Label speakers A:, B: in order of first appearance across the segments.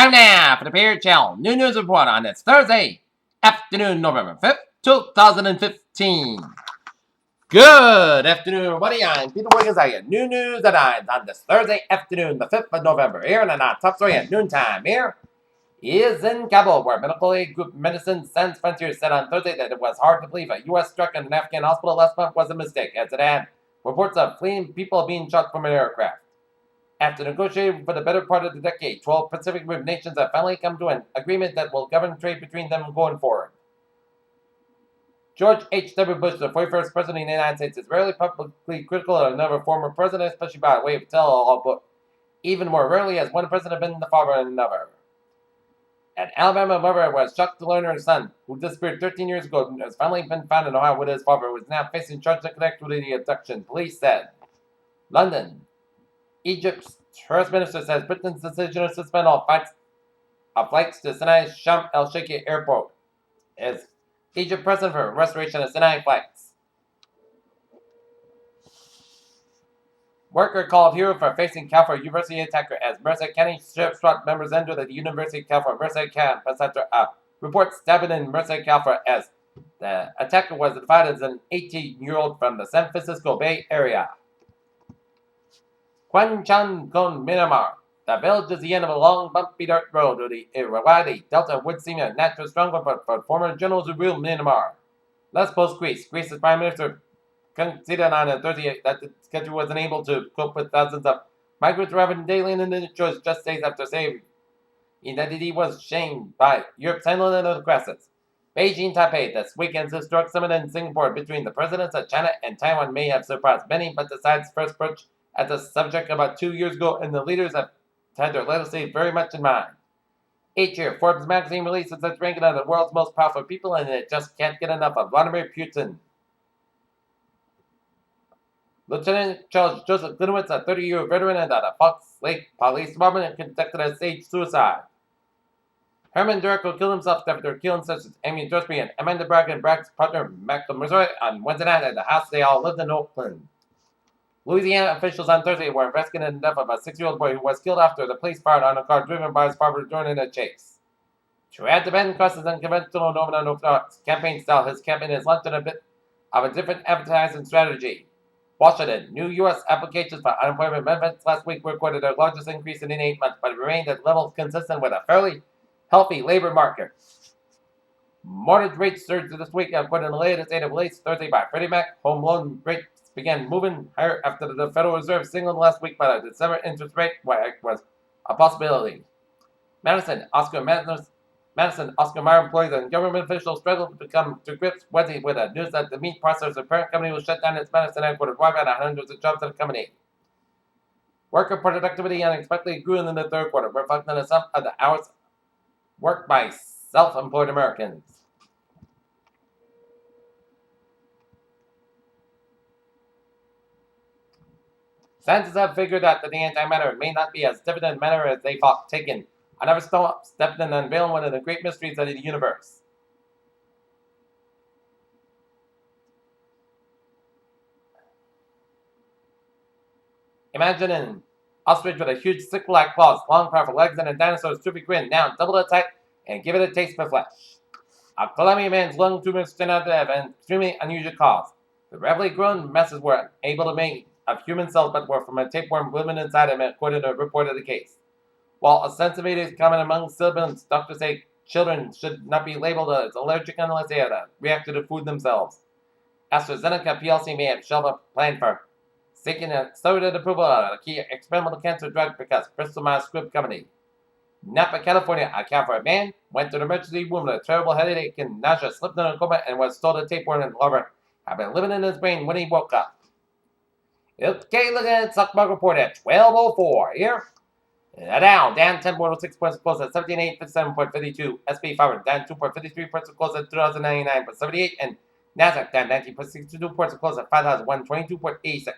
A: Time now for the Period Channel New News Report on this Thursday afternoon, November 5th, 2015. Good afternoon, everybody. I'm Peter Wiggins. I get new news at 9 on this Thursday afternoon, the 5th of November. Here in the top story at noontime. Here is in Kabul, where medical aid group Medicine Sans Frontiers said on Thursday that it was hard to believe a U.S. strike on an Afghan hospital last month was a mistake, as it had reports of fleeing people being shot from an aircraft. After negotiating for the better part of the decade, 12 Pacific Rim nations have finally come to an agreement that will govern trade between them going forward. George H.W. Bush, the 41st President of the United States, is rarely publicly critical of another former president, especially by way of tell-all, but even more rarely has one president been the father of another. An Alabama mother was shocked to learn her son, who disappeared 13 years ago, has finally been found in Ohio with his father, who is now facing charges that connect with the abduction, police said. London. Egypt's First Minister says Britain's decision to suspend all flights to Sinai's Sharm el-Sheikh airport is Egypt present for restoration of Sinai flights. Worker called hero for facing California University attacker as Merced County Sheriff's SWAT members enter the University of California Merced campus after a report stabbing in Merced, California, as the attacker was identified as an 18-year-old from the San Francisco Bay Area. Kwanchan, Myanmar. The village is the end of a long, bumpy dirt road to the Irrawaddy Delta would seem a natural stronghold for former generals who ruled Myanmar. Let's post Greece. Greece's Prime Minister conceded on Thursday that the country was unable to cope with thousands of migrants arriving daily in the shores just days after saying that he was shamed by Europe's handling of the crisis. Beijing Taipei, this weekend's historic summit in Singapore between the presidents of China and Taiwan may have surprised many, but the side's first approach at the subject about 2 years ago, and the leaders have had their legacy very much in mind. Each year, Forbes magazine releases its ranking of the world's most powerful people, and it just can't get enough of Vladimir Putin. Lieutenant Charles Joseph Glinowitz, a 30-year veteran of the Fox Lake Police Department, conducted a staged suicide. Herman Durko killed himself after killing sisters Amy Dresby and Amanda Bragg and Bragg's partner, Michael Missouri, on Wednesday night at the house they all lived in Oakland. Louisiana officials on Thursday were investigating the death of a 6-year-old boy who was killed after the police fired on a car driven by his father during a chase. To add to Ben Cross's unconventional Northern Orthodox campaign style, his campaign is launched in a bit of a different advertising strategy. Washington. New U.S. applications for unemployment benefits last week recorded their largest increase in 8 months, but remained at levels consistent with a fairly healthy labor market. Mortgage rates surged this week, according to the latest data released Thursday by Freddie Mac. Home loan rates began moving higher after the Federal Reserve signaled last week by the December interest rate was a possibility. Madison Oscar Mayer employees and government officials struggled to come to grips Wednesday with the news that the meat processor parent company will shut down its Madison headquarters, wiping out hundreds of jobs at the company. Worker productivity unexpectedly grew in the third quarter, reflecting the sum of the hours worked by self-employed Americans. Scientists have figured out that the antimatter may not be as definite matter as they thought, taken another step in unveiling one of the great mysteries of the universe. Imagine an ostrich with a huge stick-like claws, long powerful legs, and a dinosaur's toothy grin. Now double its height and give it a taste for flesh. A Columbia man's lung tumors turned out to have an extremely unusual cause. The rapidly grown masses were able to make of human cells, but were from a tapeworm living inside him, according to a report of the case. While a sensitivity is common among siblings, doctors say children should not be labeled as allergic unless they have reacted to food themselves. AstraZeneca plc may have shelved a plan for seeking accelerated approval of a key experimental cancer drug because Bristol Myers Squibb Company. Napa, California, a California man went to the emergency room with a terrible headache and nausea, slipped in a coma, and was told a tapeworm and larva had been living in his brain when he woke up. Okay, look at stock market report at 12:04 here. Dow down 10.06 points, close at 17,857.52. SP 500 down 2.53 points, close at 2,099.78. And Nasdaq down 19.62 points, close at 5,122.86.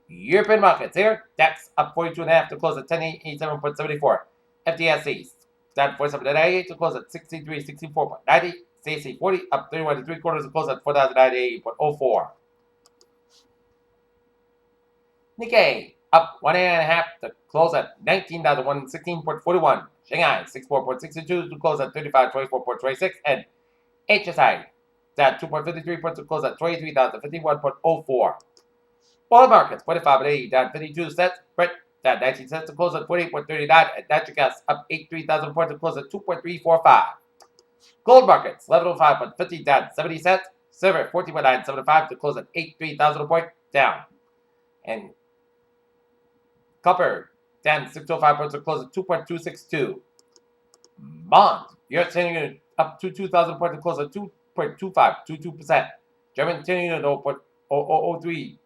A: European markets here. DAX up 42.5 to close at 10,887.74. FTSE down 47.98 to close at 63.64.90. CAC 40 up 31 3/4 to close at 4,098.04. Nikkei up 1.5 to close at 19,116.41. Shanghai 64.62 to close at 3524.26, and HSI down 2.53 points to close at 23,051.04. Oil markets 45.80 down 52 cents. Brent down 19 cents to close at 28.39, and natural gas up 83,000 points to close at 2.345. Gold markets 1105.50 down 70 cents. Silver 14.975 to close at 83,000 point down. And copper down 605 points to close at 2.262. Bond US 10 unit up to 2,000 points to close at 2.2522%. German 10 unit 0.003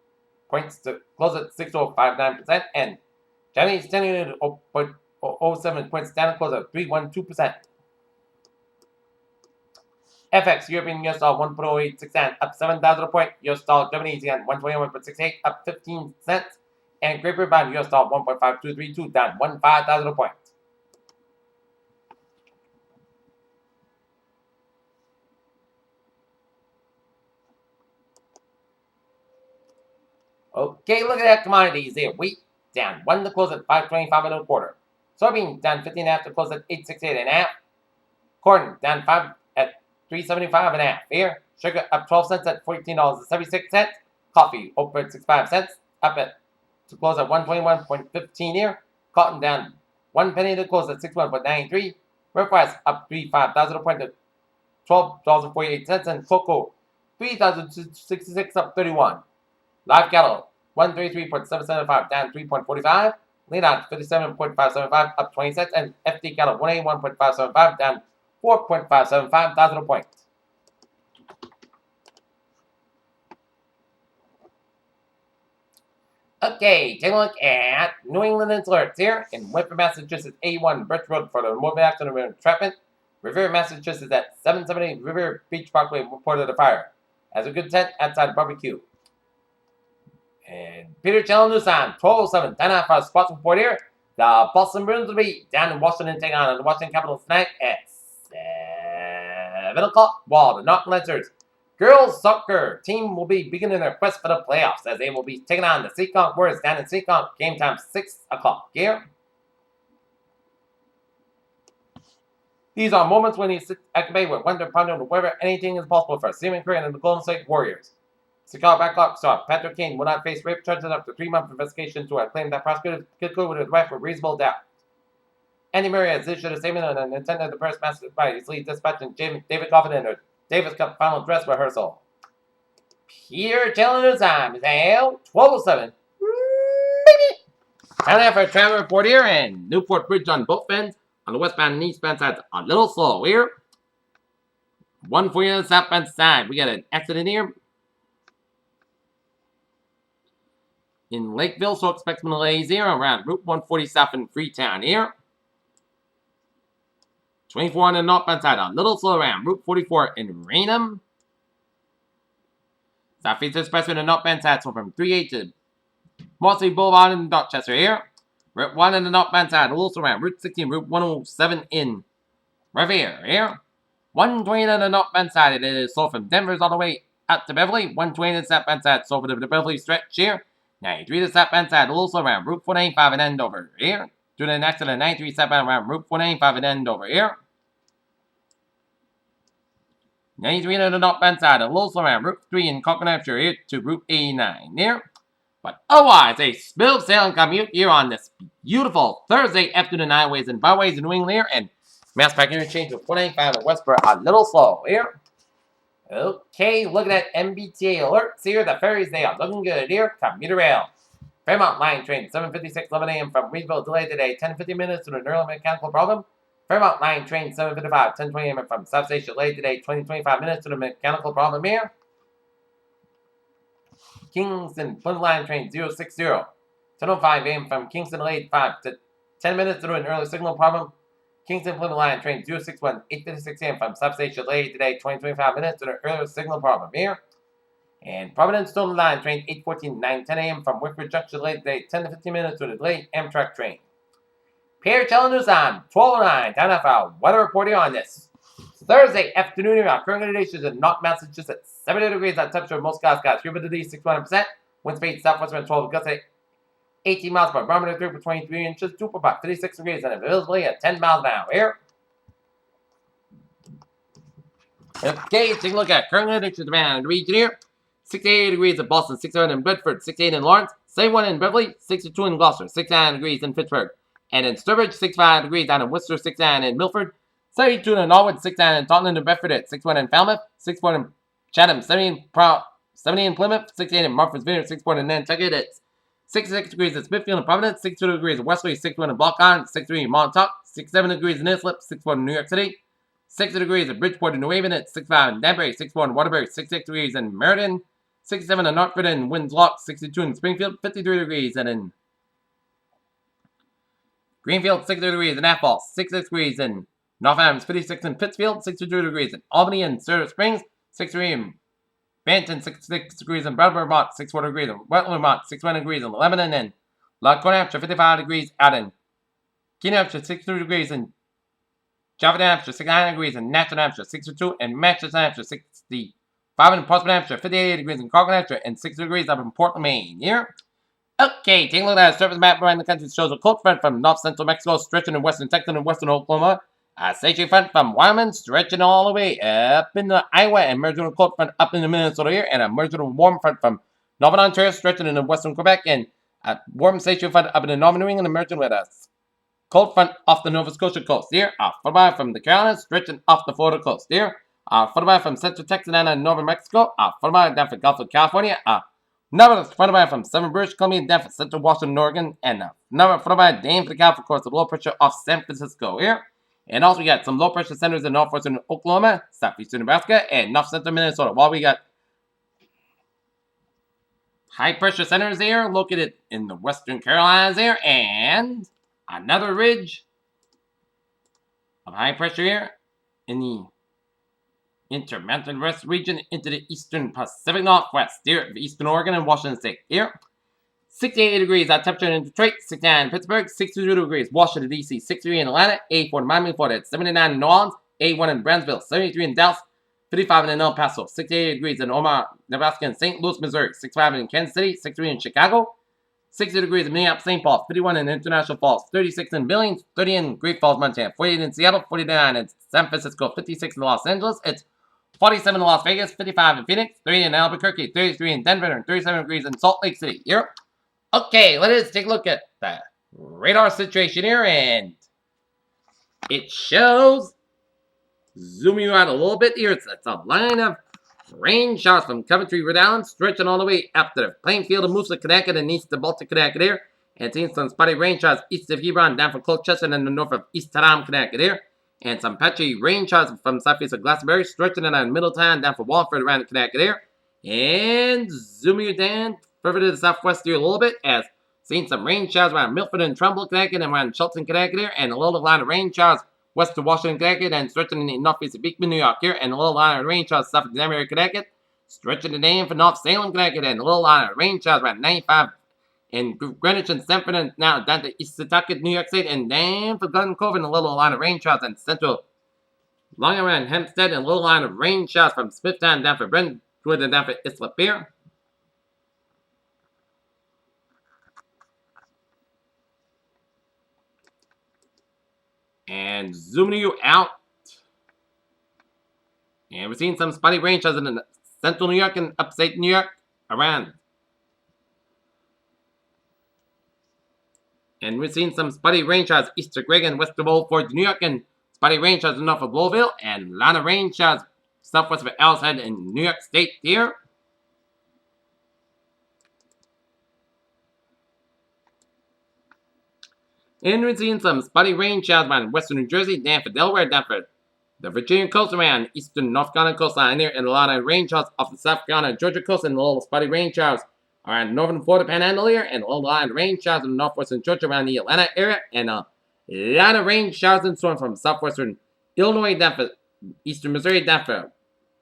A: points to close at 6.059%, and Chinese 10 unit 0.007 points down to close at 3.12%. FX European US dollar 1.086 up 7,000 point. US dollar Japanese yen 121.68 up 15 cents, and Great Britain US dollar 1.5232 down 15,000 points. Okay, look at that commodities there. Wheat down 1 to close at 5.25 Soybean down 15.5 to close at 8.68.5. Corn down 5 at 3.75.5 here. Sugar up 12 cents at $14.76. Coffee 0.65 cents up at to close at 121.15 here. Cotton down 1 penny to close at 61.93. Milk price up 3,500 point to $12.48, and cocoa 3,066 up 31. Live cattle 133.775 down 3.45. Lean out 57.575 up 20 cents, and FD cattle 181.575 down 4.575 thousand points. Okay, take a look at New England alerts here. In Whitford, Massachusetts, 81 Birch Road for the remote action of entrapment. Revere, Massachusetts at 770 River Beach Parkway reported a fire. As a good tent outside barbecue. And Peter Channel News on 1207, 10 hour sports report here. The Boston Bruins will be down in Washington taking on the Washington Capitals tonight at 7 o'clock, while the Norton Lancers girls soccer team will be beginning their quest for the playoffs as they will be taking on the Seekonk Warriors down in Seekonk. Game time 6 o'clock here. These are moments when you sit at the bay with wonder, ponder, whether anything is possible for Stephen Curry and the Golden State Warriors. Chicago backup star Patrick Kane will not face rape charges after 3-month investigation into a claim that prosecutors could go with his wife for reasonable doubt. Andy Murray has issued a statement on an intended the press master by his lead dispatch and David Goffin in the Davis Cup final dress rehearsal. Peter Channel time is now 12:07. Time now for a travel report here, and Newport Bridge on both ends. On the westbound and eastbound sides, a little slow here. One for you on the southbound side. We got an accident here in Lakeville, so expect some delays here around Route 140 south in Freetown here. 24 on the northbound side, a little slow around Route 44 in Raynham. Southeast Expressway on the northbound side, so from 38 to Mossy Boulevard in Dorchester here. Route 1 on the northbound side, a little slow around Route 16, Route 107 in Revere here. 120 on the northbound side, it is slow from Denver's all the way out to Beverly. 120 on the southbound side, so for the Beverly stretch here. 93 to the southbound side, a little slow around Route 495 in Andover here. Due to an accident, 93 southbound around Route 495 in Andover here. 93 to the northbound side, a little slow around Route 3 in Concord here to Route 89 here. But otherwise, a smooth sailing commute here on this beautiful Thursday afternoon highways and byways in New England here, and Mass Pike interchange with 495 in Westboro, a little slow here. Okay, looking at MBTA alerts here. The ferries, they are looking good here. Commuter rail. Fairmont line train 7:56, 11 a.m. from Reedville delayed today. 10-15 minutes due to an early mechanical problem. Fairmont line train 7:55, 10:20 a.m. from South Station delayed today. 20-25 minutes due to a mechanical problem here. Kingston Plymouth line train 060, 10:05 a.m. from Kingston delayed 5 to 10 minutes due to an early signal problem. Kingston Plymouth line train 061, 8:56 a.m. from substation delayed today, 20-25 minutes due to an early signal problem here. And Providence Stone line train 8:14, 9:10 a.m. from Wickford Junction delayed today, 10-15 minutes due to delayed Amtrak train. Pierre Channel News on 12:09. Time now for our weather report here on this Thursday afternoon here. Our current conditions in North Massachusetts, 70 degrees on temperature, most skies, humidity 61%, wind speed southwest wind 12 gusts 18 miles per hour, barometer 3 for 23 inches, 2 for about 36 degrees, and visibility at 10 miles an hour. Here. Okay, take a look at current conditions around the region here. 68 degrees in Boston, 67 in Bedford, 68 in Lawrence, 71 in Beverly, 62 in Gloucester, 69 degrees in Pittsburgh, and in Sturbridge, 65 degrees down in Worcester, 69 in Milford, 72 in Norwood, 69 in Taunton and Bedford, 61 in Falmouth, 64 in Chatham, 70 in Plymouth, 68 in Martha's Vineyard, 64 in Nantucket, it's 66 degrees in Smithfield and Providence, 62 degrees in Westerly, 61 in Block Island, 63 in Montauk, 67 degrees in Islip, 64 in New York City, 60 degrees in Bridgeport and New Haven, it's 65 in Danbury, 64 in Waterbury, 66 degrees in Meriden, 67 in Northford and Windslock, 62 in Springfield, 53 degrees, and in Greenfield, 60 degrees in Athol, 66 degrees in North Adams, 56 in Pittsfield, 62 degrees in Albany and Silver Springs, 63 in Banton, 66 degrees in Brattleboro, Vermont, 64 degrees in Wetland, Vermont, 61 degrees in Lebanon, and Lacona, Hampshire, 55 degrees out in Keene, Hampshire, 62 degrees in Java, Hampshire, 69 degrees in Natchez, Hampshire, 62 in Manchester, Hampshire, 65 in Portsmouth, Hampshire, 58 degrees in Concord, Hampshire, and 60 degrees up in Portland, Maine. Here. Okay, taking a look at a surface map around the country shows a cold front from north central Mexico stretching in western Texas and western Oklahoma. A stationary front from Wyoming stretching all the way up into Iowa and merging with a cold front up into Minnesota here, and a merging with a warm front from northern Ontario stretching into western Quebec, and a warm stationary front up into northern New England and merging with a cold front off the Nova Scotia coast here. A football from the Carolinas stretching off the Florida coast here. A football from central Texas and northern Mexico. A football down for Gulf of California. Another football from southern British Columbia down for central Washington, Oregon. And another football down for the Gulf, of course, the low pressure off San Francisco here. And also we got some low pressure centers in northwestern Oklahoma, southeastern Nebraska, and north central Minnesota. While we got high pressure centers here located in the western Carolinas here, and another ridge of high pressure here in the Intermountain West region into the eastern Pacific Northwest here, eastern Oregon and Washington State here. 68 degrees at temperature in Detroit, 69 in Pittsburgh, 62 degrees Washington, D.C., 63 in Atlanta, 84 in Miami, Florida, 79 in New Orleans, 81 in Brownsville, 73 in Dallas, 55 in El Paso, 68 degrees in Omaha, Nebraska, and St. Louis, Missouri, 65 in Kansas City, 63 in Chicago, 60 degrees in Minneapolis, St. Paul, 51 in International Falls, 36 in Billings, 30 in Great Falls, Montana, 48 in Seattle, 49 in San Francisco, 56 in Los Angeles, it's 47 in Las Vegas, 55 in Phoenix, 30 in Albuquerque, 33 in Denver, and 37 degrees in Salt Lake City. Here. Okay, let us take a look at the radar situation here, and it shows, zoom you out a little bit here, it's a line of rain showers from Coventry, Rhode Island, stretching all the way up to the Plainfield of Moosa, Connecticut, and east of Baltic, Connecticut here, and seeing some spotty rain showers east of Hebron, down from Colchester, and the north of East Haddam, Connecticut here, and some patchy rain showers from southeast of Glastonbury, stretching in Middletown, down from Wallingford, around Connecticut here, and zooming you down further to the southwest here a little bit, as seeing some rain showers around Milford and Trumbull, Connecticut, and around Shelton, Connecticut here, and a little line of rain showers west of Washington, Connecticut, and stretching in the northeast of Beekman, New York here, and a little line of rain showers south of Danbury, Connecticut, stretching the name for North Salem, Connecticut, and a little line of rain showers around 95 in Greenwich and Sanford, and now down to East Setauket, New York State, and down for Glen Cove, and a little line of rain showers in central Long Island, Hempstead, and a little line of rain showers from Smithtown down for Brentwood and down for Islip here. And zooming you out. And we're seeing some spotty rain showers in central New York and upstate New York around. And we're seeing some spotty rain showers east of Greg and west of Old Forge, New York, and spotty rain showers north of Louisville, and a lot of rain showers southwest of Alice Head in New York State here. And we're seeing some spotty rain showers around western New Jersey, down for Delaware, down for the Virginia coast, around eastern North Carolina coastline here, and a lot of rain showers off the South Carolina Georgia coast, and a little spotty rain showers around northern Florida Panhandle here, and a little line of rain showers in northwestern Georgia around the Atlanta area, and a lot of rain showers and storms from southwestern Illinois down for eastern Missouri, down for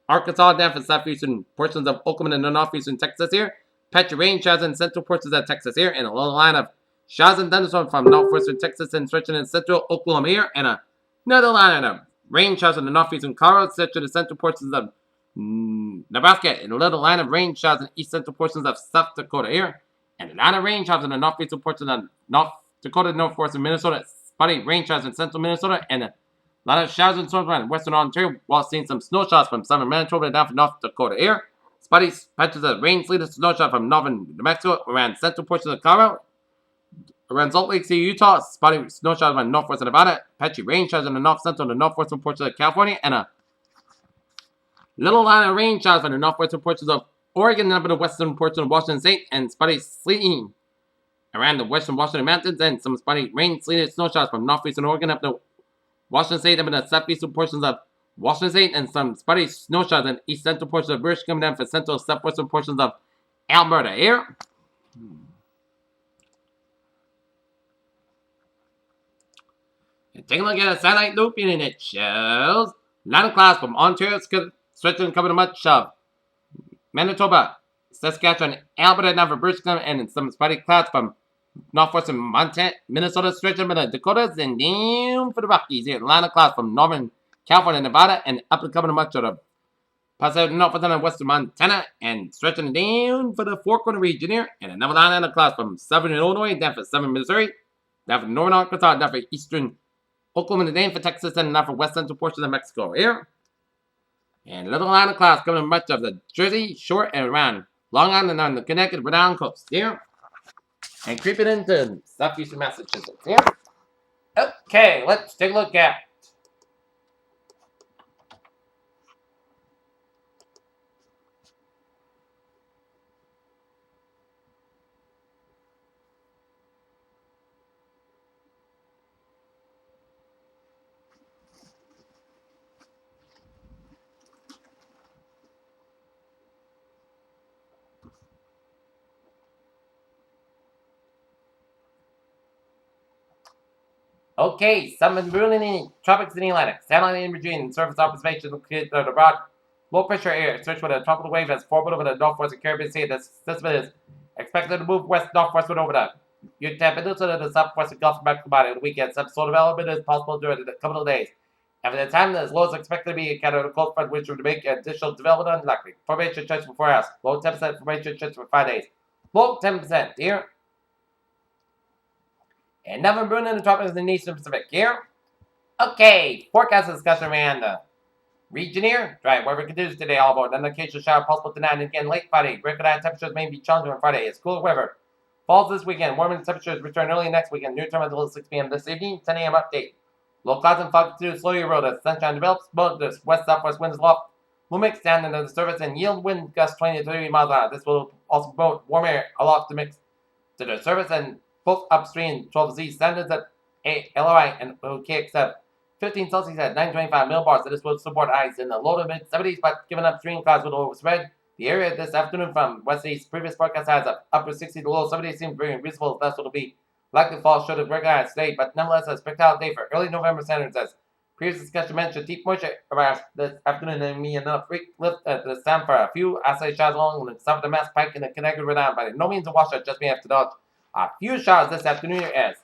A: Arkansas, down for southeastern portions of Oklahoma and northeastern Texas here. Patchy rain showers in central portions of Texas here, and a little line of showers and thunderstorms from northwestern Texas and stretching in central Oklahoma here, and another line of rain showers in the northeastern Colorado, stretching the central portions of Nebraska, and a little line of rain showers in east central portions of South Dakota here. And Atlanta rain showers in the northeastern portion of North Dakota, northwestern Minnesota, spotty rain showers in central Minnesota, and a lot of showers in southern western Ontario, while seeing some snow showers from southern Manitoba down from North Dakota air. Spotty patches of rain, sleet, and snow showers from northern New Mexico around central portion of Colorado. Around Salt Lake City, Utah, spotty snow showers from northwestern Nevada, patchy rain showers in the north central and the northwestern portion of California, and a little line of rain showers from the northwestern portions of Oregon and up in the western portion of Washington State, and spotty sleeting around the western Washington Mountains, and some spotty rain, sleet, and snow showers from northeastern Oregon up to Washington State, up in the southeastern portions of Washington State, and some spotty snow showers in east central portions of British coming down for central southwestern portions of Alberta air. And take a look at a satellite looping, and it shows line of clouds from Ontario, stretching and covering much of Manitoba, Saskatchewan, Alberta, down for British Columbia, and some spotty clouds from northwestern Montana, Minnesota, stretching by the Dakotas, and down for the Rockies. Here, line of clouds from northern California, Nevada, and up and covering much of the Pacific Northwestern and western Montana, and stretching down for the Four Corner region here, and another line of clouds from southern Illinois, down for southern Missouri, down for northern Arkansas, down for eastern Oklahoma, and down for Texas, and down for west central portions of Mexico here. And a little line of clouds covering much of the Jersey Shore and around Long Island on the Connecticut Rhode Island coast here. And creeping into southeastern Massachusetts here. Okay, let's take a look at okay, some brewing in tropics in the Atlantic. Satellite in between surface observations located at the broad low pressure area. Search for the tropical wave as forward over the northwestern Caribbean Sea. This system is expected to move west northwestward over the Yucatan Peninsula to the southwestern Gulf of Mexico by the weekend. Some sort of development is possible during a couple of days. After the time, the low is expected to be encountered a cold front, which would make additional development unlikely. Formation chance for 4 hours. Low 10% formation chance for 5 days. Low 10% here. And nothing brewing in the tropics of the Eastern Pacific here. Okay, forecast discussion around the region here. Dry weather continues today, all about an occasional shower possible tonight and again late Friday. Record high temperatures may be challenging on Friday. It's cooler weather. Falls this weekend. Warming temperatures return early next weekend. New term until 6 p.m. this evening. 10 a.m. update. Low clouds and fog continue to slowly erode as sunshine develops. Both the west-southwest winds loft will mix down into the surface and yield wind gusts 20 to 30 miles an hour. This will also promote warm air aloft to mix to the surface and both upstream 12Z standards at LRI and KX7. 15 Celsius at 925 millibars. So this will support highs in the low to mid 70s, but given upstream clouds will overspread the area this afternoon from west east. Previous forecast has up upper 60 to low 70s seem very reasonable. That's what will be likely fall short of regular today, but nonetheless a spectacular day for early November standards. As previous discussion mentioned, deep moisture arrives this afternoon and me enough lift at the sound for a few isolated showers along the south of the Mass Pike in the Connecticut Rhode Island, but no means a washout. Just may have to dodge a few showers this afternoon as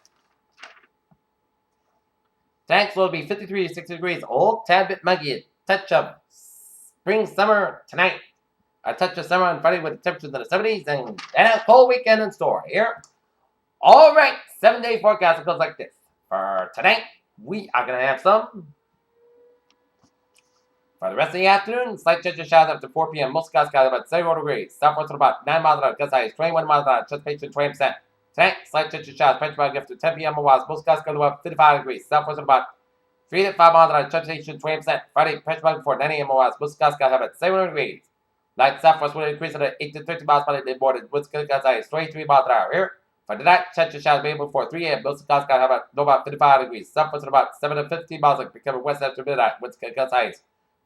A: tonight will be 53 to 60 degrees, old tad bit muggy, a touch of spring summer tonight, a touch of summer on Friday with temperatures in the 70s, and a cold weekend in store here. All right, 7-day forecast goes like this. For tonight, we are going to have some. For the rest of the afternoon, slight chance of showers after 4 p.m. Most skies got about 74 degrees. Southwest at about 9 miles an hour. Gust highs 21 miles an hour. Precipitation 20%. Tonight, slight chance of showers. Precipitation after 10 p.m. Most skies got about 55 degrees. Southwest at about 3 to 5 miles an hour. Precipitation 20%. Friday, precipitation before 9 a.m. Most skies got about 71 degrees. Light southwest will increase at 8 to 30 miles per hour. Boarded. Most skies got 23 miles an hour here. For tonight, chance of showers available before 3 a.m. Most skies got about 55 degrees. Southwest at about 7 to 15 miles an hour. Becoming west after midnight. Most skies got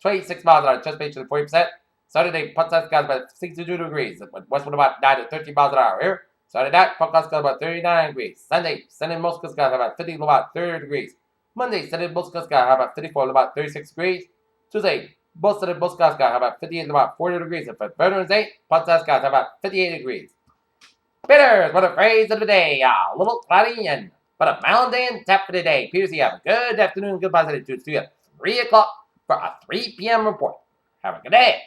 A: 26 miles an hour, precipitation 40%. Saturday, Putz got about 62 degrees. Westward about 9 to 13 miles an hour here. Saturday night, Putz got about 39 degrees. Sunday, most got about 50 to about 30 degrees. Monday, most got about 34 to about 36 degrees. Tuesday, most got about 58 to about 40 degrees. And for Veterans Day, Putz got about 58 degrees. Bitters, what a phrase of the day. A little cloudy and but a mild day and tap for the day. Peters, you have a good afternoon, good positive attitude. See you at 3 o'clock for a 3 p.m. report. Have a good day.